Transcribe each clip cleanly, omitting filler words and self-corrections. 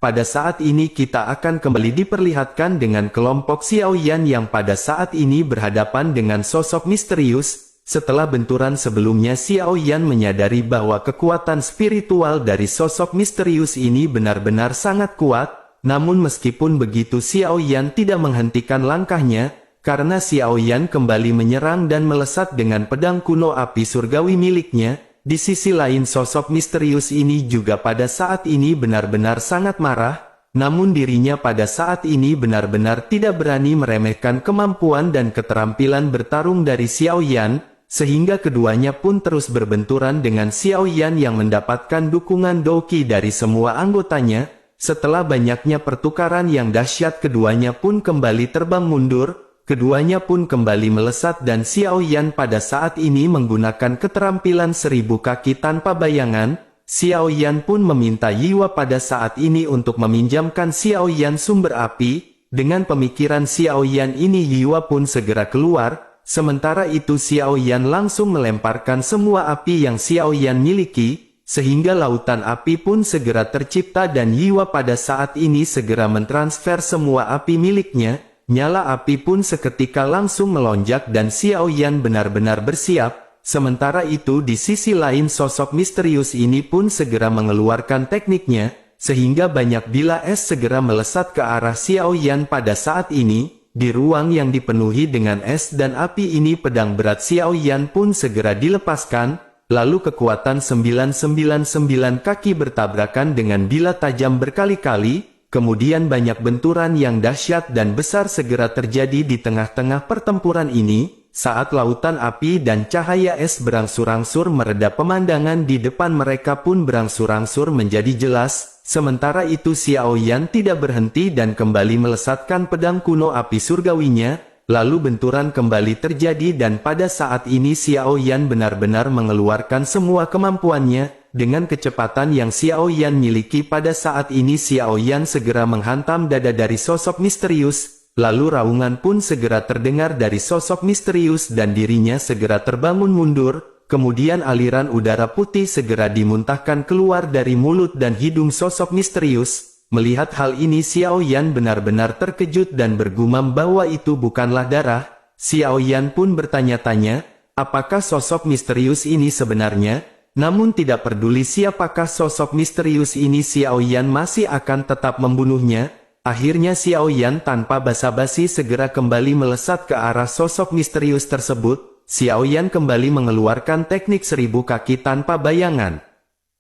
pada saat ini kita akan kembali diperlihatkan dengan kelompok Xiaoyan yang pada saat ini berhadapan dengan sosok misterius. Setelah benturan sebelumnya, Xiaoyan menyadari bahwa kekuatan spiritual dari sosok misterius ini benar-benar sangat kuat. Namun meskipun begitu, Xiaoyan tidak menghentikan langkahnya, karena Xiaoyan kembali menyerang dan melesat dengan pedang kuno api surgawi miliknya. Di sisi lain, sosok misterius ini juga pada saat ini benar-benar sangat marah, namun dirinya pada saat ini benar-benar tidak berani meremehkan kemampuan dan keterampilan bertarung dari Xiaoyan, sehingga keduanya pun terus berbenturan dengan Xiaoyan yang mendapatkan dukungan Doqi dari semua anggotanya. Setelah banyaknya pertukaran yang dahsyat, keduanya pun kembali terbang mundur. Keduanya pun kembali melesat dan Xiaoyan pada saat ini menggunakan keterampilan 1000 kaki tanpa bayangan. Xiaoyan pun meminta Yiwa pada saat ini untuk meminjamkan Xiaoyan sumber api. Dengan pemikiran Xiaoyan ini, Yiwa pun segera keluar. Sementara itu Xiaoyan langsung melemparkan semua api yang Xiaoyan miliki, sehingga lautan api pun segera tercipta dan Yiwa pada saat ini segera mentransfer semua api miliknya. Nyala api pun seketika langsung melonjak dan Xiaoyan benar-benar bersiap. Sementara itu di sisi lain, sosok misterius ini pun segera mengeluarkan tekniknya, sehingga banyak bila es segera melesat ke arah Xiaoyan pada saat ini. Di ruang yang dipenuhi dengan es dan api ini, pedang berat Xiaoyan pun segera dilepaskan, lalu kekuatan 999 kaki bertabrakan dengan bila tajam berkali-kali. Kemudian banyak benturan yang dahsyat dan besar segera terjadi di tengah-tengah pertempuran ini. Saat lautan api dan cahaya es berangsur-angsur mereda, pemandangan di depan mereka pun berangsur-angsur menjadi jelas. Sementara itu Xiaoyan tidak berhenti dan kembali melesatkan pedang kuno api surgawinya. Lalu benturan kembali terjadi dan pada saat ini Xiaoyan benar-benar mengeluarkan semua kemampuannya. Dengan kecepatan yang Xiaoyan miliki pada saat ini, Xiaoyan segera menghantam dada dari sosok misterius. Lalu raungan pun segera terdengar dari sosok misterius dan dirinya segera terbangun mundur. Kemudian aliran udara putih segera dimuntahkan keluar dari mulut dan hidung sosok misterius. Melihat hal ini, Xiaoyan benar-benar terkejut dan bergumam bahwa itu bukanlah darah. Xiaoyan pun bertanya-tanya, apakah sosok misterius ini sebenarnya? Namun tidak peduli siapakah sosok misterius ini, Xiaoyan masih akan tetap membunuhnya. Akhirnya Xiaoyan tanpa basa-basi segera kembali melesat ke arah sosok misterius tersebut. Xiaoyan kembali mengeluarkan teknik 1000 kaki tanpa bayangan.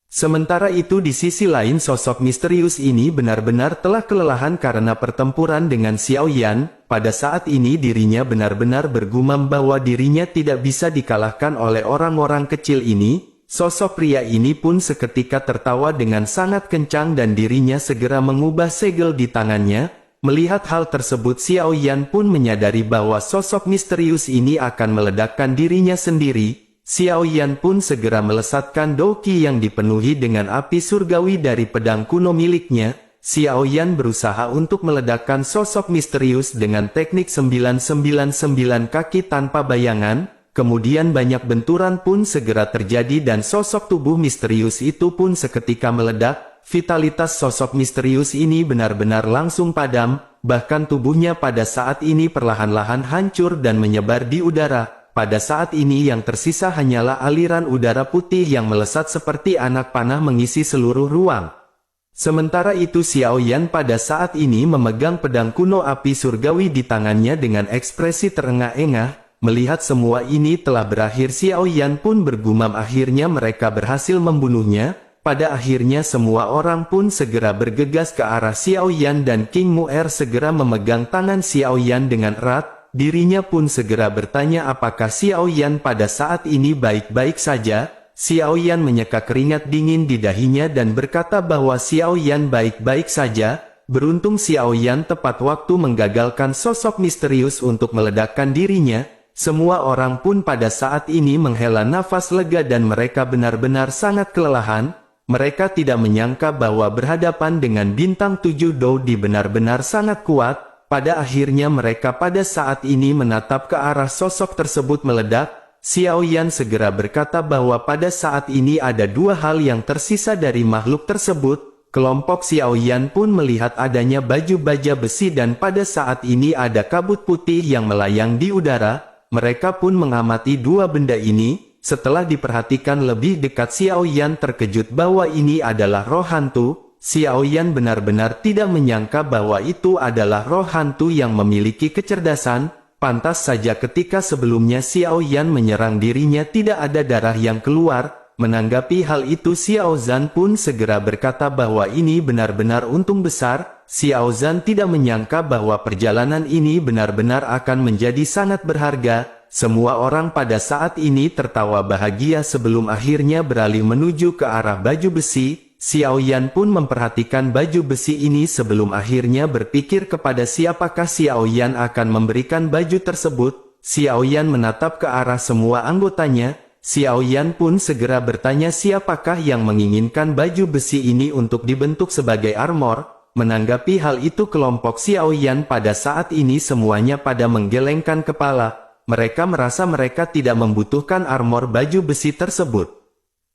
Sementara itu di sisi lain, sosok misterius ini benar-benar telah kelelahan karena pertempuran dengan Xiaoyan. Pada saat ini dirinya benar-benar bergumam bahwa dirinya tidak bisa dikalahkan oleh orang-orang kecil ini. Sosok pria ini pun seketika tertawa dengan sangat kencang dan dirinya segera mengubah segel di tangannya. Melihat hal tersebut, Xiaoyan pun menyadari bahwa sosok misterius ini akan meledakkan dirinya sendiri. Xiaoyan pun segera melesatkan Doqi yang dipenuhi dengan api surgawi dari pedang kuno miliknya. Xiaoyan berusaha untuk meledakkan sosok misterius dengan teknik 999 kaki tanpa bayangan. Kemudian banyak benturan pun segera terjadi dan sosok tubuh misterius itu pun seketika meledak. Vitalitas sosok misterius ini benar-benar langsung padam, bahkan tubuhnya pada saat ini perlahan-lahan hancur dan menyebar di udara. Pada saat ini yang tersisa hanyalah aliran udara putih yang melesat seperti anak panah mengisi seluruh ruang. Sementara itu Xiaoyan pada saat ini memegang pedang kuno api surgawi di tangannya dengan ekspresi terengah-engah. Melihat semua ini telah berakhir, Xiaoyan pun bergumam akhirnya mereka berhasil membunuhnya. Pada akhirnya semua orang pun segera bergegas ke arah Xiaoyan dan King Mu'er segera memegang tangan Xiaoyan dengan erat. Dirinya pun segera bertanya apakah Xiaoyan pada saat ini baik-baik saja. Xiaoyan menyeka keringat dingin di dahinya dan berkata bahwa Xiaoyan baik-baik saja. Beruntung Xiaoyan tepat waktu menggagalkan sosok misterius untuk meledakkan dirinya. Semua orang pun pada saat ini menghela nafas lega dan mereka benar-benar sangat kelelahan. Mereka tidak menyangka bahwa berhadapan dengan bintang 7 Doudi benar-benar sangat kuat. Pada akhirnya mereka pada saat ini menatap ke arah sosok tersebut meledak. Xiaoyan segera berkata bahwa pada saat ini ada dua hal yang tersisa dari makhluk tersebut. Kelompok Xiao Yan pun melihat adanya baju baja besi dan pada saat ini ada kabut putih yang melayang di udara. Mereka pun mengamati dua benda ini. Setelah diperhatikan lebih dekat, Xiao Yan terkejut bahwa ini adalah roh hantu. Xiao Yan benar-benar tidak menyangka bahwa itu adalah roh hantu yang memiliki kecerdasan. Pantas saja ketika sebelumnya Xiao Yan menyerang dirinya tidak ada darah yang keluar. Menanggapi hal itu, Xiao Zhan pun segera berkata bahwa ini benar-benar untung besar. Xiao Zhan tidak menyangka bahwa perjalanan ini benar-benar akan menjadi sangat berharga. Semua orang pada saat ini tertawa bahagia sebelum akhirnya beralih menuju ke arah baju besi. Xiao Yan pun memperhatikan baju besi ini sebelum akhirnya berpikir kepada siapakah Xiao Yan akan memberikan baju tersebut. Xiao Yan menatap ke arah semua anggotanya. Xiao Yan pun segera bertanya siapakah yang menginginkan baju besi ini untuk dibentuk sebagai armor. Menanggapi hal itu, kelompok Xiao Yan pada saat ini semuanya pada menggelengkan kepala. Mereka merasa mereka tidak membutuhkan armor baju besi tersebut.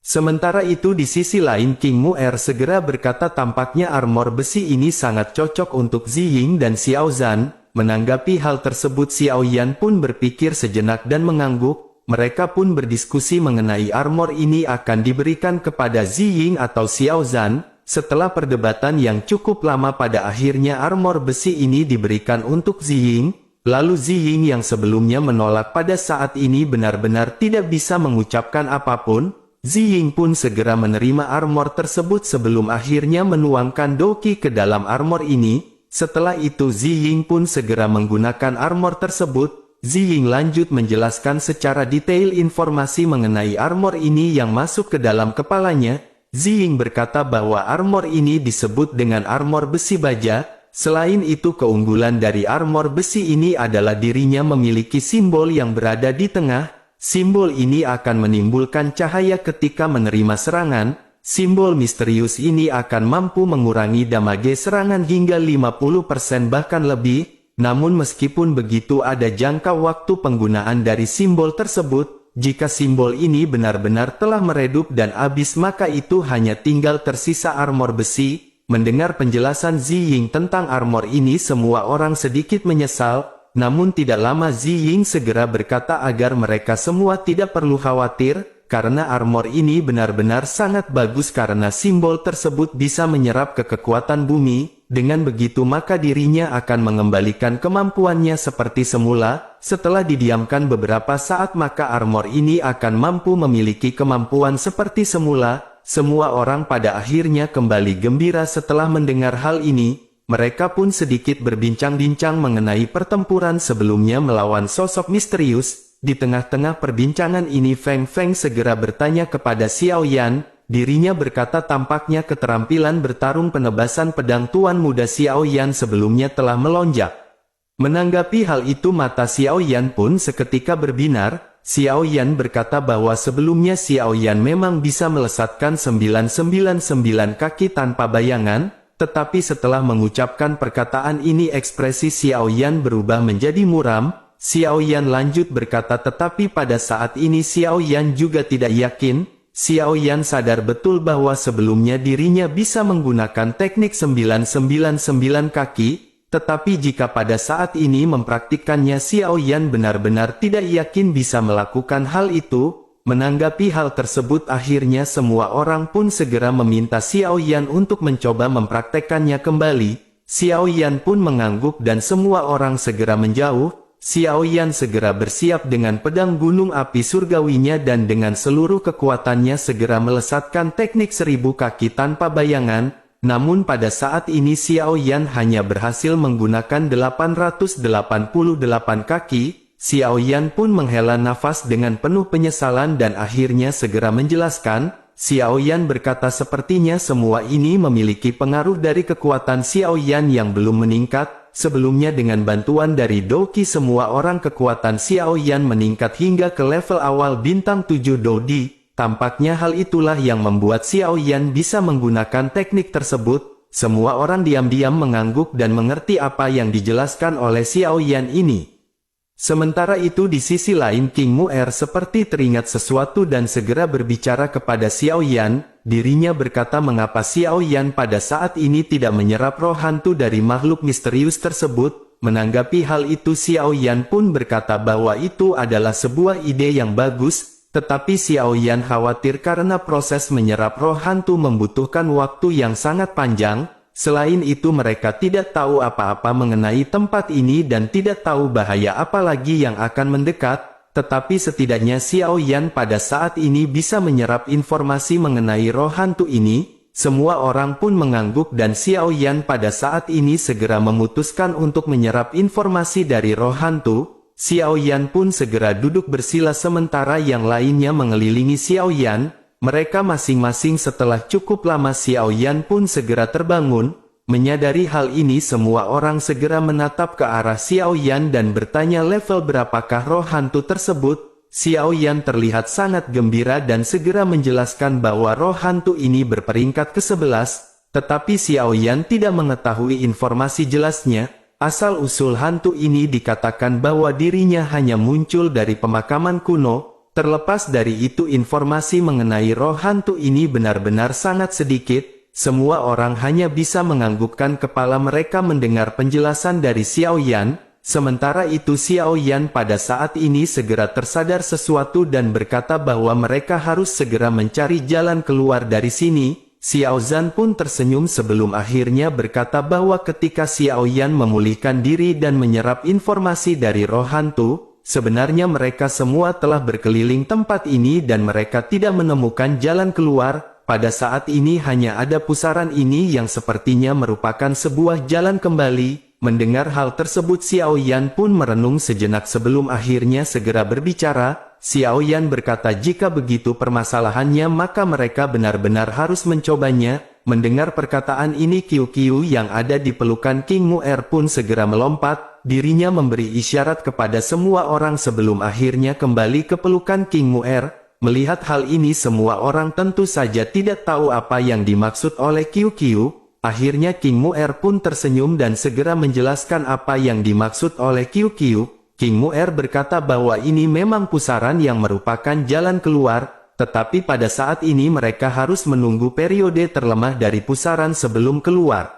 Sementara itu di sisi lain, King Mu'er segera berkata tampaknya armor besi ini sangat cocok untuk Ziying dan Xiao Zhan. Menanggapi hal tersebut, Xiao Yan pun berpikir sejenak dan mengangguk. Mereka pun berdiskusi mengenai armor ini akan diberikan kepada Ziying atau Xiao Zhan. Setelah perdebatan yang cukup lama, pada akhirnya armor besi ini diberikan untuk Ziying. Lalu Ziying yang sebelumnya menolak pada saat ini benar-benar tidak bisa mengucapkan apapun. Ziying pun segera menerima armor tersebut sebelum akhirnya menuangkan Doqi ke dalam armor ini. Setelah itu Ziying pun segera menggunakan armor tersebut. Ziying lanjut menjelaskan secara detail informasi mengenai armor ini yang masuk ke dalam kepalanya. Ziying berkata bahwa armor ini disebut dengan armor besi baja. Selain itu, keunggulan dari armor besi ini adalah dirinya memiliki simbol yang berada di tengah. Simbol ini akan menimbulkan cahaya ketika menerima serangan. Simbol misterius ini akan mampu mengurangi damage serangan hingga 50% bahkan lebih. Namun meskipun begitu, ada jangka waktu penggunaan dari simbol tersebut. Jika simbol ini benar-benar telah meredup dan habis, maka itu hanya tinggal tersisa armor besi. Mendengar penjelasan Ziying tentang armor ini, semua orang sedikit menyesal. Namun tidak lama Ziying segera berkata agar mereka semua tidak perlu khawatir, karena armor ini benar-benar sangat bagus karena simbol tersebut bisa menyerap ke kekuatan bumi. Dengan begitu maka dirinya akan mengembalikan kemampuannya seperti semula. Setelah didiamkan beberapa saat, maka armor ini akan mampu memiliki kemampuan seperti semula. Semua orang pada akhirnya kembali gembira setelah mendengar hal ini. Mereka pun sedikit berbincang-bincang mengenai pertempuran sebelumnya melawan sosok misterius. Di tengah-tengah perbincangan ini Feng Feng segera bertanya kepada Xiao Yan. Dirinya berkata tampaknya keterampilan bertarung penebasan pedang Tuan Muda Xiao Yan sebelumnya telah melonjak. Menanggapi hal itu, mata Xiao Yan pun seketika berbinar. Xiao Yan berkata bahwa sebelumnya Xiao Yan memang bisa melesatkan 999 kaki tanpa bayangan. Tetapi setelah mengucapkan perkataan ini, ekspresi Xiao Yan berubah menjadi muram. Xiao Yan lanjut berkata tetapi pada saat ini Xiao Yan juga tidak yakin. Xiao Yan sadar betul bahwa sebelumnya dirinya bisa menggunakan teknik 999 kaki, tetapi jika pada saat ini mempraktikkannya, Xiao Yan benar-benar tidak yakin bisa melakukan hal itu. Menanggapi hal tersebut, akhirnya semua orang pun segera meminta Xiao Yan untuk mencoba mempraktekkannya kembali. Xiao Yan pun mengangguk dan semua orang segera menjauh. Xiao Yan segera bersiap dengan pedang gunung api surgawinya dan dengan seluruh kekuatannya segera melesatkan teknik 1000 kaki tanpa bayangan. Namun pada saat ini Xiao Yan hanya berhasil menggunakan 888 kaki. Xiao Yan pun menghela nafas dengan penuh penyesalan dan akhirnya segera menjelaskan. Xiao Yan berkata sepertinya semua ini memiliki pengaruh dari kekuatan Xiao Yan yang belum meningkat. Sebelumnya dengan bantuan dari Doqi semua orang kekuatan Xiao Yan meningkat hingga ke level awal bintang 7 Dodi. Tampaknya hal itulah yang membuat Xiao Yan bisa menggunakan teknik tersebut. Semua orang diam-diam mengangguk dan mengerti apa yang dijelaskan oleh Xiao Yan ini. Sementara itu di sisi lain King Mu'er seperti teringat sesuatu dan segera berbicara kepada Xiao Yan. Dirinya berkata mengapa Xiao Yan pada saat ini tidak menyerap roh hantu dari makhluk misterius tersebut. Menanggapi hal itu Xiao Yan pun berkata bahwa itu adalah sebuah ide yang bagus, tetapi Xiao Yan khawatir karena proses menyerap roh hantu membutuhkan waktu yang sangat panjang. Selain itu mereka tidak tahu apa-apa mengenai tempat ini dan tidak tahu bahaya apa lagi yang akan mendekat, tetapi setidaknya Xiao Yan pada saat ini bisa menyerap informasi mengenai roh hantu ini. Semua orang pun mengangguk dan Xiao Yan pada saat ini segera memutuskan untuk menyerap informasi dari roh hantu. Xiao Yan pun segera duduk bersila sementara yang lainnya mengelilingi Xiao Yan. Mereka masing-masing setelah cukup lama Xiao Yan pun segera terbangun. Menyadari hal ini semua orang segera menatap ke arah Xiao Yan dan bertanya level berapakah roh hantu tersebut. Xiao Yan terlihat sangat gembira dan segera menjelaskan bahwa roh hantu ini berperingkat ke-11. Tetapi Xiao Yan tidak mengetahui informasi jelasnya. Asal-usul hantu ini dikatakan bahwa dirinya hanya muncul dari pemakaman kuno. Terlepas dari itu informasi mengenai roh hantu ini benar-benar sangat sedikit, semua orang hanya bisa menganggukkan kepala mereka mendengar penjelasan dari Xiao Yan. Sementara itu Xiao Yan pada saat ini segera tersadar sesuatu dan berkata bahwa mereka harus segera mencari jalan keluar dari sini. Xiao Zhan pun tersenyum sebelum akhirnya berkata bahwa ketika Xiao Yan memulihkan diri dan menyerap informasi dari roh hantu, sebenarnya mereka semua telah berkeliling tempat ini dan mereka tidak menemukan jalan keluar. Pada saat ini hanya ada pusaran ini yang sepertinya merupakan sebuah jalan kembali. Mendengar hal tersebut Xiao Yan pun merenung sejenak sebelum akhirnya segera berbicara. Xiao Yan berkata jika begitu permasalahannya maka mereka benar-benar harus mencobanya. Mendengar perkataan ini Qiu yang ada di pelukan King Mu'er pun segera melompat. Dirinya memberi isyarat kepada semua orang sebelum akhirnya kembali ke pelukan King Mu'er. Melihat hal ini semua orang tentu saja tidak tahu apa yang dimaksud oleh Qiu. Akhirnya King Mu'er pun tersenyum dan segera menjelaskan apa yang dimaksud oleh Qiu. King Mu'er berkata bahwa ini memang pusaran yang merupakan jalan keluar, tetapi pada saat ini mereka harus menunggu periode terlemah dari pusaran sebelum keluar.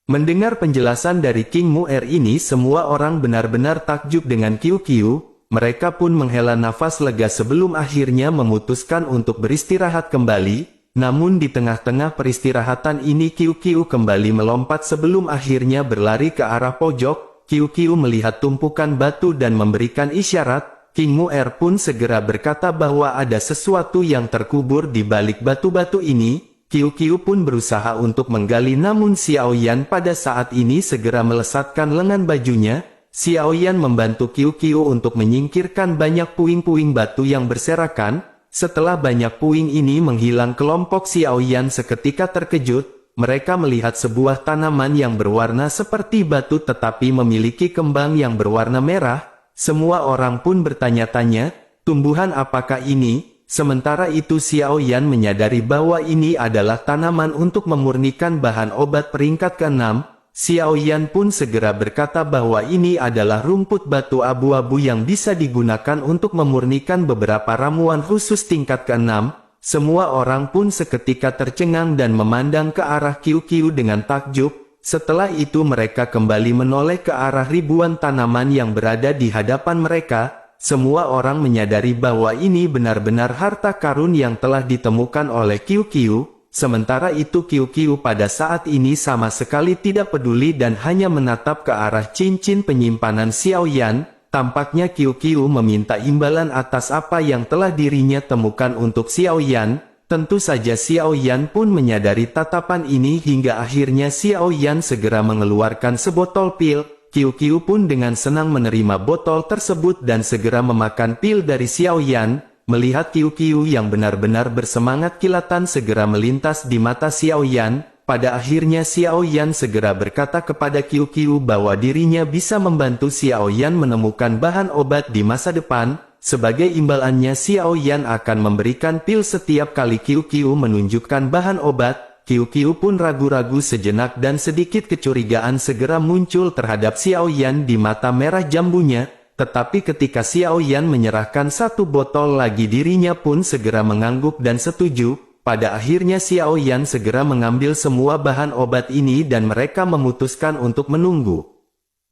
Mendengar penjelasan dari King Mu'er ini semua orang benar-benar takjub dengan Qiu. Mereka pun menghela nafas lega sebelum akhirnya memutuskan untuk beristirahat kembali. Namun di tengah-tengah peristirahatan ini Qiu kembali melompat sebelum akhirnya berlari ke arah pojok. Qiu melihat tumpukan batu dan memberikan isyarat. King Mu'er pun segera berkata bahwa ada sesuatu yang terkubur di balik batu-batu ini. Qiu pun berusaha untuk menggali namun Xiao Yan pada saat ini segera melesatkan lengan bajunya. Xiao Yan membantu Qiu untuk menyingkirkan banyak puing-puing batu yang berserakan. Setelah banyak puing ini menghilang kelompok Xiao Yan seketika terkejut. Mereka melihat sebuah tanaman yang berwarna seperti batu tetapi memiliki kembang yang berwarna merah. Semua orang pun bertanya-tanya, tumbuhan apakah ini? Sementara itu Xiao Yan menyadari bahwa ini adalah tanaman untuk memurnikan bahan obat peringkat ke-6. Xiao Yan pun segera berkata bahwa ini adalah rumput batu abu-abu yang bisa digunakan untuk memurnikan beberapa ramuan khusus tingkat ke-6. Semua orang pun seketika tercengang dan memandang ke arah Qiu dengan takjub. Setelah itu mereka kembali menoleh ke arah ribuan tanaman yang berada di hadapan mereka. Semua orang menyadari bahwa ini benar-benar harta karun yang telah ditemukan oleh Qiu. Sementara itu Qiu pada saat ini sama sekali tidak peduli dan hanya menatap ke arah cincin penyimpanan Xiao Yan. Tampaknya Qiu meminta imbalan atas apa yang telah dirinya temukan untuk Xiao Yan. Tentu saja Xiao Yan pun menyadari tatapan ini hingga akhirnya Xiao Yan segera mengeluarkan sebotol pil. Qiu pun dengan senang menerima botol tersebut dan segera memakan pil dari Xiao Yan. Melihat Qiu yang benar-benar bersemangat kilatan segera melintas di mata Xiao Yan. Pada akhirnya Xiao Yan segera berkata kepada Qiu bahwa dirinya bisa membantu Xiao Yan menemukan bahan obat di masa depan. Sebagai imbalannya Xiao Yan akan memberikan pil setiap kali Qiu menunjukkan bahan obat. Qiu pun ragu-ragu sejenak dan sedikit kecurigaan segera muncul terhadap Xiao Yan di mata merah jambunya. Tetapi ketika Xiao Yan menyerahkan satu botol lagi dirinya pun segera mengangguk dan setuju. pada akhirnya Xiao Yan segera mengambil semua bahan obat ini dan mereka memutuskan untuk menunggu.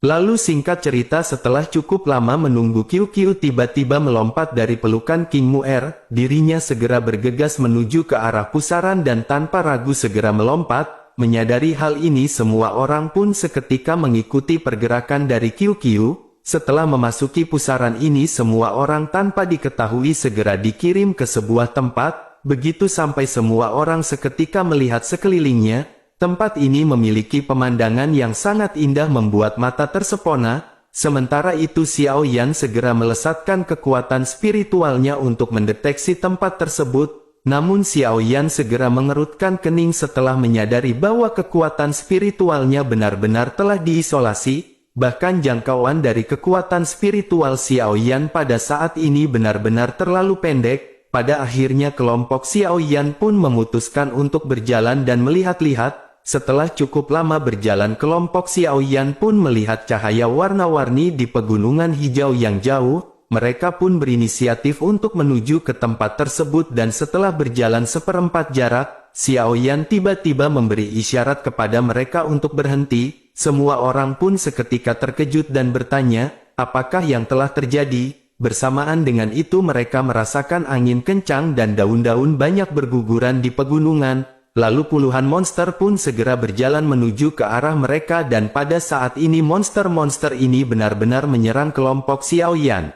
Lalu singkat cerita setelah cukup lama menunggu, Qiu Qiu tiba-tiba melompat dari pelukan King Mu'er, dirinya segera bergegas menuju ke arah pusaran dan tanpa ragu segera melompat. Menyadari hal ini semua orang pun seketika mengikuti pergerakan dari Qiu Qiu. Setelah memasuki pusaran ini semua orang tanpa diketahui segera dikirim ke sebuah tempat. Begitu sampai semua orang seketika melihat sekelilingnya, tempat ini memiliki pemandangan yang sangat indah membuat mata tersepona. Sementara itu Xiao Yan segera melesatkan kekuatan spiritualnya untuk mendeteksi tempat tersebut. Namun Xiao Yan segera mengerutkan kening setelah menyadari bahwa kekuatan spiritualnya benar-benar telah diisolasi. Bahkan jangkauan dari kekuatan spiritual Xiao Yan pada saat ini benar-benar terlalu pendek. Pada akhirnya kelompok Xiao Yan pun memutuskan untuk berjalan dan melihat-lihat. Setelah cukup lama berjalan kelompok Xiao Yan pun melihat cahaya warna-warni di pegunungan hijau yang jauh. Mereka pun berinisiatif untuk menuju ke tempat tersebut dan setelah berjalan seperempat jarak, Xiao Yan tiba-tiba memberi isyarat kepada mereka untuk berhenti. Semua orang pun seketika terkejut dan bertanya, apakah yang telah terjadi? Bersamaan dengan itu mereka merasakan angin kencang dan daun-daun banyak berguguran di pegunungan. Lalu puluhan monster pun segera berjalan menuju ke arah mereka dan pada saat ini monster-monster ini benar-benar menyerang kelompok Xiao Yan.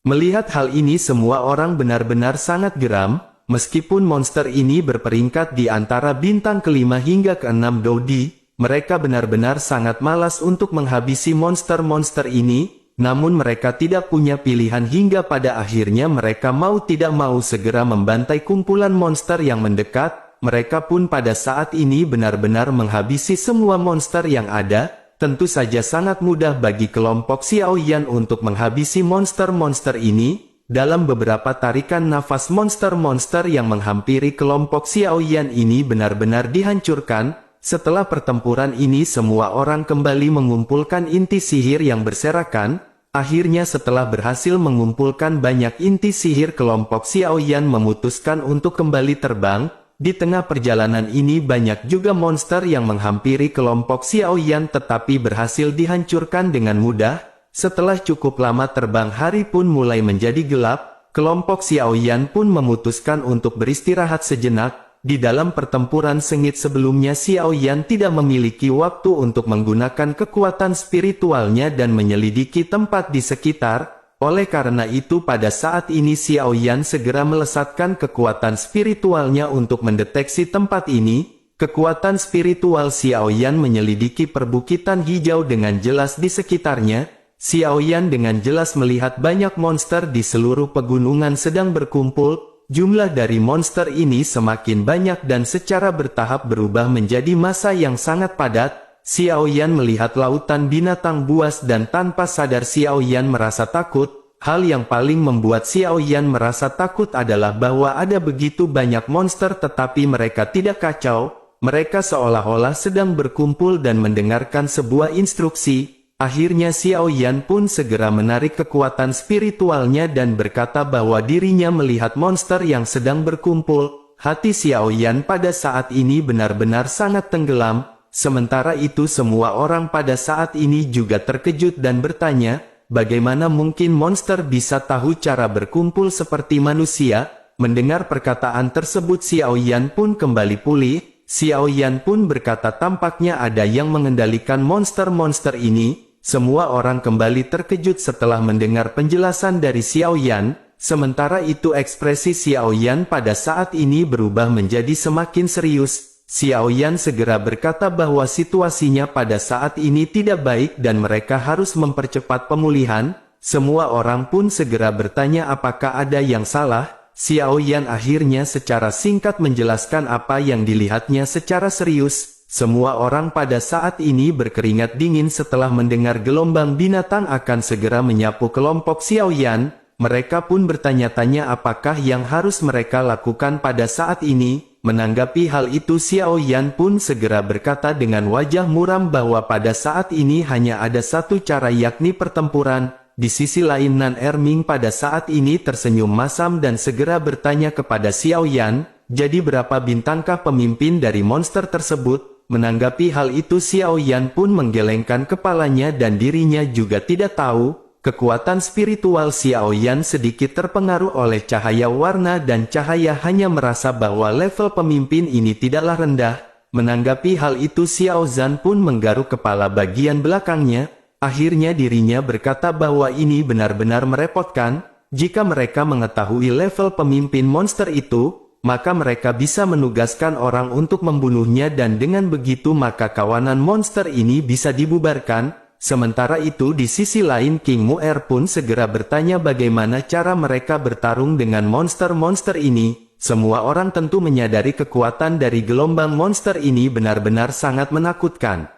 Melihat hal ini semua orang benar-benar sangat geram, meskipun monster ini berperingkat di antara bintang kelima hingga keenam Dodi, mereka benar-benar sangat malas untuk menghabisi monster-monster ini. Namun mereka tidak punya pilihan hingga pada akhirnya mereka mau tidak mau segera membantai kumpulan monster yang mendekat. Mereka pun pada saat ini benar-benar menghabisi semua monster yang ada. Tentu saja sangat mudah bagi kelompok Xiao Yan untuk menghabisi monster-monster ini. Dalam beberapa tarikan nafas monster-monster yang menghampiri kelompok Xiao Yan ini benar-benar dihancurkan. Setelah pertempuran ini semua orang kembali mengumpulkan inti sihir yang berserakan. Akhirnya setelah berhasil mengumpulkan banyak inti sihir kelompok Xiao Yan memutuskan untuk kembali terbang. Di tengah perjalanan ini banyak juga monster yang menghampiri kelompok Xiao Yan tetapi berhasil dihancurkan dengan mudah. Setelah cukup lama terbang hari pun mulai menjadi gelap. Kelompok Xiao Yan pun memutuskan untuk beristirahat sejenak. Di dalam pertempuran sengit sebelumnya Xiao Yan tidak memiliki waktu untuk menggunakan kekuatan spiritualnya dan menyelidiki tempat di sekitar. Oleh karena itu pada saat ini Xiao Yan segera melesatkan kekuatan spiritualnya untuk mendeteksi tempat ini. Kekuatan spiritual Xiao Yan menyelidiki perbukitan hijau dengan jelas di sekitarnya. Xiao Yan dengan jelas melihat banyak monster di seluruh pegunungan sedang berkumpul. Jumlah dari monster ini semakin banyak dan secara bertahap berubah menjadi massa yang sangat padat. Xiao Yan melihat lautan binatang buas dan tanpa sadar Xiao Yan merasa takut. Hal yang paling membuat Xiao Yan merasa takut adalah bahwa ada begitu banyak monster tetapi mereka tidak kacau. Mereka seolah-olah sedang berkumpul dan mendengarkan sebuah instruksi. Akhirnya Xiao Yan pun segera menarik kekuatan spiritualnya dan berkata bahwa dirinya melihat monster yang sedang berkumpul. Hati Xiao Yan pada saat ini benar-benar sangat tenggelam. Sementara itu semua orang pada saat ini juga terkejut dan bertanya, bagaimana mungkin monster bisa tahu cara berkumpul seperti manusia? Mendengar perkataan tersebut Xiao Yan pun kembali pulih. Xiao Yan pun berkata tampaknya ada yang mengendalikan monster-monster ini. Semua orang kembali terkejut setelah mendengar penjelasan dari Xiao Yan. Sementara itu ekspresi Xiao Yan pada saat ini berubah menjadi semakin serius. Xiao Yan segera berkata bahwa situasinya pada saat ini tidak baik dan mereka harus mempercepat pemulihan. Semua orang pun segera bertanya apakah ada yang salah. Xiao Yan akhirnya secara singkat menjelaskan apa yang dilihatnya secara serius. Semua orang pada saat ini berkeringat dingin setelah mendengar gelombang binatang akan segera menyapu kelompok Xiao Yan. Mereka pun bertanya-tanya apakah yang harus mereka lakukan pada saat ini. Menanggapi hal itu Xiao Yan pun segera berkata dengan wajah muram bahwa pada saat ini hanya ada satu cara yakni pertempuran. Di sisi lain Nan Erming pada saat ini tersenyum masam dan segera bertanya kepada Xiao Yan, jadi berapa bintangkah pemimpin dari monster tersebut? Menanggapi hal itu Xiao Yan pun menggelengkan kepalanya dan dirinya juga tidak tahu. Kekuatan spiritual Xiao Yan sedikit terpengaruh oleh cahaya warna dan cahaya hanya merasa bahwa level pemimpin ini tidaklah rendah. Menanggapi hal itu Xiao Zhan pun menggaruk kepala bagian belakangnya. Akhirnya dirinya berkata bahwa ini benar-benar merepotkan. Jika mereka mengetahui level pemimpin monster itu, maka mereka bisa menugaskan orang untuk membunuhnya dan dengan begitu maka kawanan monster ini bisa dibubarkan. Sementara itu di sisi lain King Mu'er pun segera bertanya bagaimana cara mereka bertarung dengan monster-monster ini. Semua orang tentu menyadari kekuatan dari gelombang monster ini benar-benar sangat menakutkan.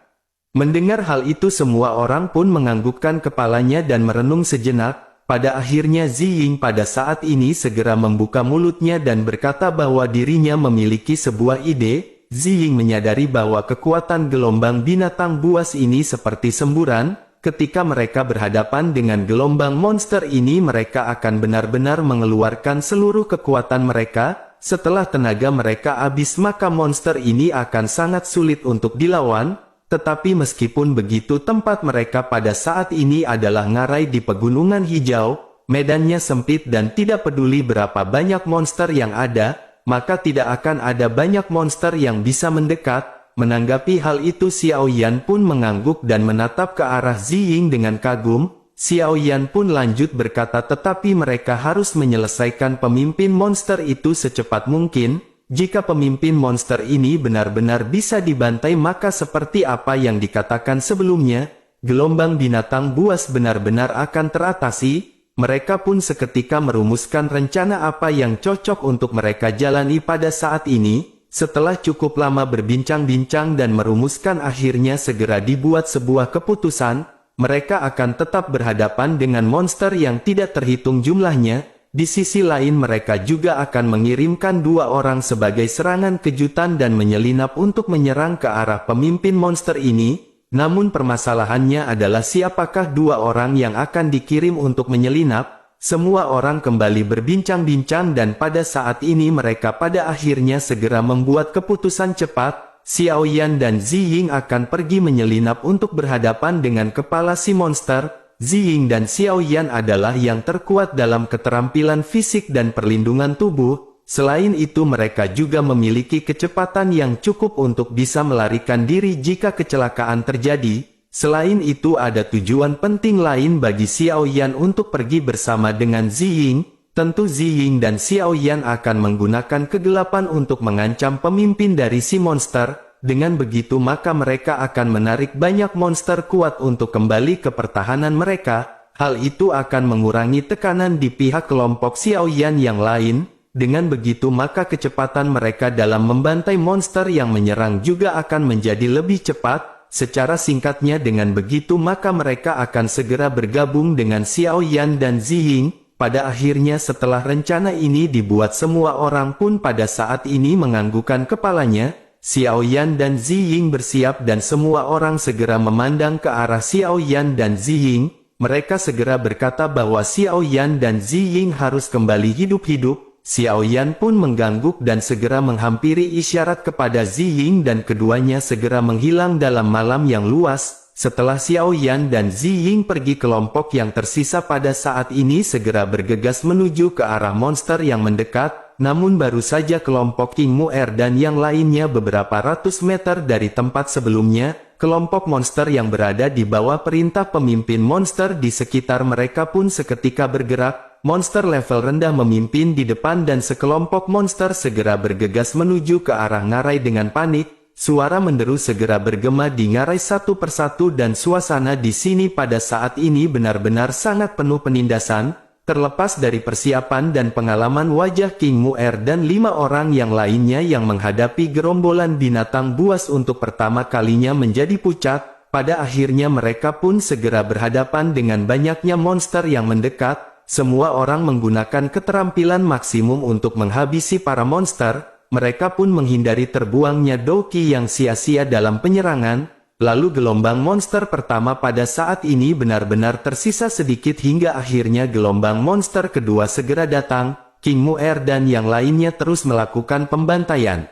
Mendengar hal itu semua orang pun menganggukkan kepalanya dan merenung sejenak. Pada akhirnya Ziying pada saat ini segera membuka mulutnya dan berkata bahwa dirinya memiliki sebuah ide. Ziying menyadari bahwa kekuatan gelombang binatang buas ini seperti semburan. Ketika mereka berhadapan dengan gelombang monster ini mereka akan benar-benar mengeluarkan seluruh kekuatan mereka. Setelah tenaga mereka habis maka monster ini akan sangat sulit untuk dilawan. Tetapi meskipun begitu tempat mereka pada saat ini adalah ngarai di pegunungan hijau. Medannya sempit dan tidak peduli berapa banyak monster yang ada, maka tidak akan ada banyak monster yang bisa mendekat. Menanggapi hal itu Xiao Yan pun mengangguk dan menatap ke arah Ziying dengan kagum. Xiao Yan pun lanjut berkata tetapi mereka harus menyelesaikan pemimpin monster itu secepat mungkin. Jika pemimpin monster ini benar-benar bisa dibantai maka seperti apa yang dikatakan sebelumnya, gelombang binatang buas benar-benar akan teratasi. Mereka pun seketika merumuskan rencana apa yang cocok untuk mereka jalani pada saat ini. Setelah cukup lama berbincang-bincang dan merumuskan akhirnya segera dibuat sebuah keputusan. Mereka akan tetap berhadapan dengan monster yang tidak terhitung jumlahnya. Di sisi lain mereka juga akan mengirimkan 2 orang sebagai serangan kejutan dan menyelinap untuk menyerang ke arah pemimpin monster ini. Namun permasalahannya adalah siapakah 2 orang yang akan dikirim untuk menyelinap. Semua orang kembali berbincang-bincang dan pada saat ini mereka pada akhirnya segera membuat keputusan cepat. Xiao Yan dan Ziying akan pergi menyelinap untuk berhadapan dengan kepala si monster. Ziying dan Xiao Yan adalah yang terkuat dalam keterampilan fisik dan perlindungan tubuh. Selain itu mereka juga memiliki kecepatan yang cukup untuk bisa melarikan diri jika kecelakaan terjadi. Selain itu ada tujuan penting lain bagi Xiao Yan untuk pergi bersama dengan Ziying. Tentu Ziying dan Xiao Yan akan menggunakan kegelapan untuk mengancam pemimpin dari si monster. Dengan begitu maka mereka akan menarik banyak monster kuat untuk kembali ke pertahanan mereka. Hal itu akan mengurangi tekanan di pihak kelompok Xiao Yan yang lain. Dengan begitu maka kecepatan mereka dalam membantai monster yang menyerang juga akan menjadi lebih cepat. Secara singkatnya dengan begitu maka mereka akan segera bergabung dengan Xiao Yan dan Ziying. Pada akhirnya setelah rencana ini dibuat semua orang pun pada saat ini menganggukkan kepalanya. Xiao Yan dan Ziying bersiap dan semua orang segera memandang ke arah Xiao Yan dan Ziying. Mereka segera berkata bahwa Xiao Yan dan Ziying harus kembali hidup-hidup. Xiao Yan pun mengangguk dan segera menghampiri isyarat kepada Ziying dan keduanya segera menghilang dalam malam yang luas. Setelah Xiao Yan dan Ziying pergi kelompok yang tersisa pada saat ini segera bergegas menuju ke arah monster yang mendekat. Namun baru saja kelompok King Mu'er dan yang lainnya beberapa ratus meter dari tempat sebelumnya, kelompok monster yang berada di bawah perintah pemimpin monster di sekitar mereka pun seketika bergerak. Monster level rendah memimpin di depan dan sekelompok monster segera bergegas menuju ke arah ngarai dengan panik. Suara menderu segera bergema di ngarai satu persatu dan suasana di sini pada saat ini benar-benar sangat penuh penindasan. Terlepas dari persiapan dan pengalaman wajah King Mu'er dan 5 orang yang lainnya yang menghadapi gerombolan binatang buas untuk pertama kalinya menjadi pucat, pada akhirnya mereka pun segera berhadapan dengan banyaknya monster yang mendekat. Semua orang menggunakan keterampilan maksimum untuk menghabisi para monster. Mereka pun menghindari terbuangnya doki yang sia-sia dalam penyerangan. Lalu gelombang monster pertama pada saat ini benar-benar tersisa sedikit hingga akhirnya gelombang monster kedua segera datang. King Mu'er dan yang lainnya terus melakukan pembantaian.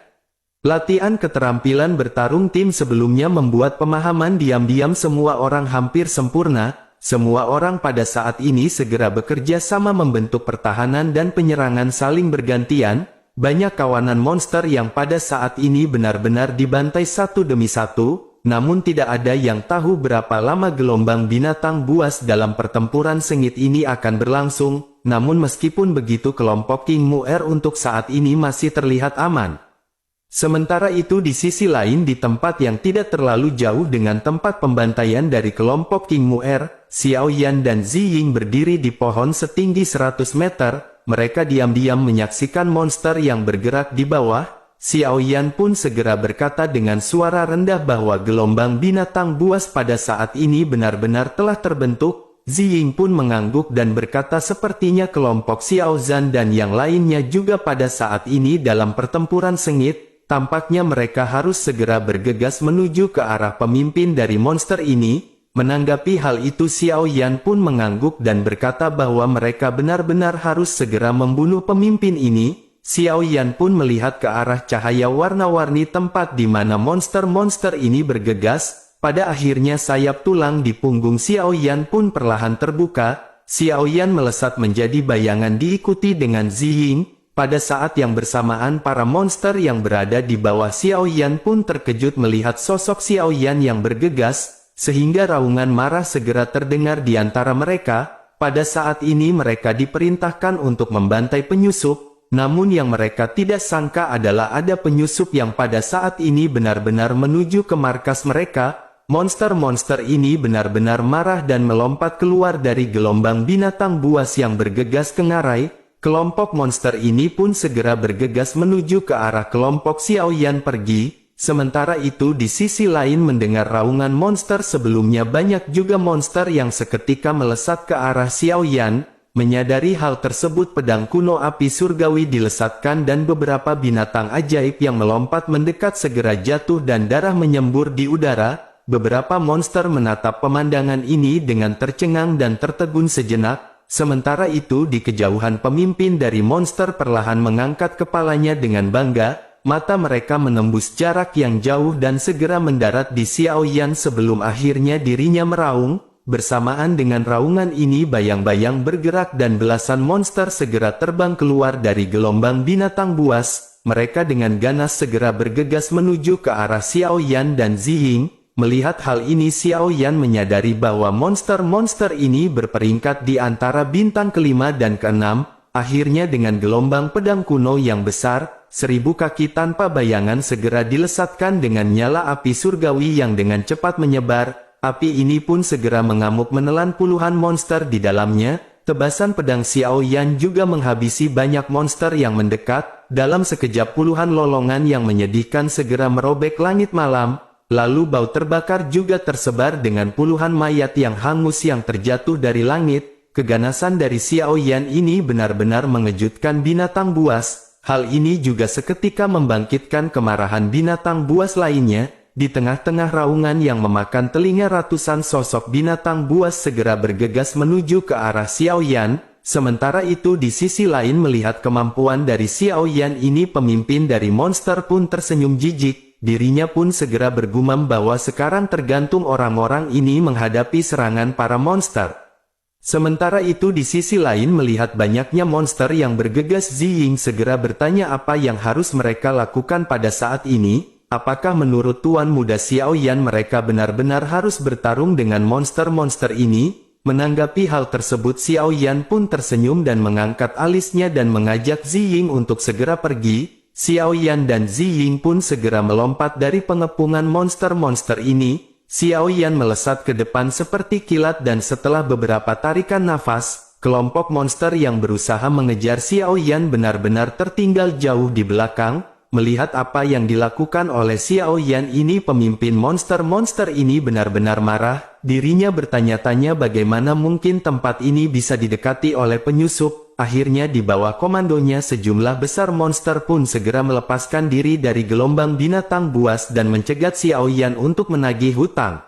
Latihan keterampilan bertarung tim sebelumnya membuat pemahaman diam-diam semua orang hampir sempurna. Semua orang pada saat ini segera bekerja sama membentuk pertahanan dan penyerangan saling bergantian. Banyak kawanan monster yang pada saat ini benar-benar dibantai satu demi satu, namun tidak ada yang tahu berapa lama gelombang binatang buas dalam pertempuran sengit ini akan berlangsung. Namun meskipun begitu kelompok King Mu'er untuk saat ini masih terlihat aman. Sementara itu di sisi lain di tempat yang tidak terlalu jauh dengan tempat pembantaian dari kelompok King Mu'er, Xiao Yan dan Zi Ying berdiri di pohon setinggi 100 meter, mereka diam-diam menyaksikan monster yang bergerak di bawah. Xiao Yan pun segera berkata dengan suara rendah bahwa gelombang binatang buas pada saat ini benar-benar telah terbentuk. Zi Ying pun mengangguk dan berkata sepertinya kelompok Xiao Zhan dan yang lainnya juga pada saat ini dalam pertempuran sengit, tampaknya mereka harus segera bergegas menuju ke arah pemimpin dari monster ini. Menanggapi hal itu Xiao Yan pun mengangguk dan berkata bahwa mereka benar-benar harus segera membunuh pemimpin ini. Xiao Yan pun melihat ke arah cahaya warna-warni tempat di mana monster-monster ini bergegas. Pada akhirnya sayap tulang di punggung Xiao Yan pun perlahan terbuka. Xiao Yan melesat menjadi bayangan diikuti dengan Zi Ying. Pada saat yang bersamaan para monster yang berada di bawah Xiao Yan pun terkejut melihat sosok Xiao Yan yang bergegas, sehingga raungan marah segera terdengar di antara mereka. Pada saat ini mereka diperintahkan untuk membantai penyusup, namun yang mereka tidak sangka adalah ada penyusup yang pada saat ini benar-benar menuju ke markas mereka. Monster-monster ini benar-benar marah dan melompat keluar dari gelombang binatang buas yang bergegas ke ngarai. Kelompok monster ini pun segera bergegas menuju ke arah kelompok Xiao Yan pergi. Sementara itu di sisi lain mendengar raungan monster sebelumnya banyak juga monster yang seketika melesat ke arah Xiao Yan. Menyadari hal tersebut pedang kuno api surgawi dilesatkan dan beberapa binatang ajaib yang melompat mendekat segera jatuh dan darah menyembur di udara. Beberapa monster menatap pemandangan ini dengan tercengang dan tertegun sejenak. Sementara itu di kejauhan pemimpin dari monster perlahan mengangkat kepalanya dengan bangga. Mata mereka menembus jarak yang jauh dan segera mendarat di Xiao Yan sebelum akhirnya dirinya meraung. Bersamaan dengan raungan ini bayang-bayang bergerak dan belasan monster segera terbang keluar dari gelombang binatang buas. Mereka dengan ganas segera bergegas menuju ke arah Xiao Yan dan Zi Ying. Melihat hal ini Xiao Yan menyadari bahwa monster-monster ini berperingkat di antara bintang kelima dan keenam. Akhirnya dengan gelombang pedang kuno yang besar, 1000 kaki tanpa bayangan segera dilesatkan dengan nyala api surgawi yang dengan cepat menyebar. Api ini pun segera mengamuk menelan puluhan monster di dalamnya. Tebasan pedang Xiao Yan juga menghabisi banyak monster yang mendekat. Dalam sekejap puluhan lolongan yang menyedihkan segera merobek langit malam. Lalu bau terbakar juga tersebar dengan puluhan mayat yang hangus yang terjatuh dari langit. Keganasan dari Xiao Yan ini benar-benar mengejutkan binatang buas. Hal ini juga seketika membangkitkan kemarahan binatang buas lainnya. Di tengah-tengah raungan yang memakan telinga ratusan sosok binatang buas segera bergegas menuju ke arah Xiao Yan. Sementara itu di sisi lain melihat kemampuan dari Xiao Yan ini pemimpin dari monster pun tersenyum jijik. Dirinya pun segera bergumam bahwa sekarang tergantung orang-orang ini menghadapi serangan para monster. Sementara itu di sisi lain melihat banyaknya monster yang bergegas Zi Ying segera bertanya apa yang harus mereka lakukan pada saat ini. Apakah menurut Tuan Muda Xiao Yan mereka benar-benar harus bertarung dengan monster-monster ini? Menanggapi hal tersebut Xiao Yan pun tersenyum dan mengangkat alisnya dan mengajak Zi Ying untuk segera pergi. Xiao Yan dan Zi Ying pun segera melompat dari pengepungan monster-monster ini. Xiao Yan melesat ke depan seperti kilat dan setelah beberapa tarikan nafas, kelompok monster yang berusaha mengejar Xiao Yan benar-benar tertinggal jauh di belakang. Melihat apa yang dilakukan oleh Xiao Yan ini pemimpin monster-monster ini benar-benar marah. Dirinya bertanya-tanya bagaimana mungkin tempat ini bisa didekati oleh penyusup. Akhirnya di bawah komandonya sejumlah besar monster pun segera melepaskan diri dari gelombang binatang buas dan mencegat Xiao Yan untuk menagih hutang.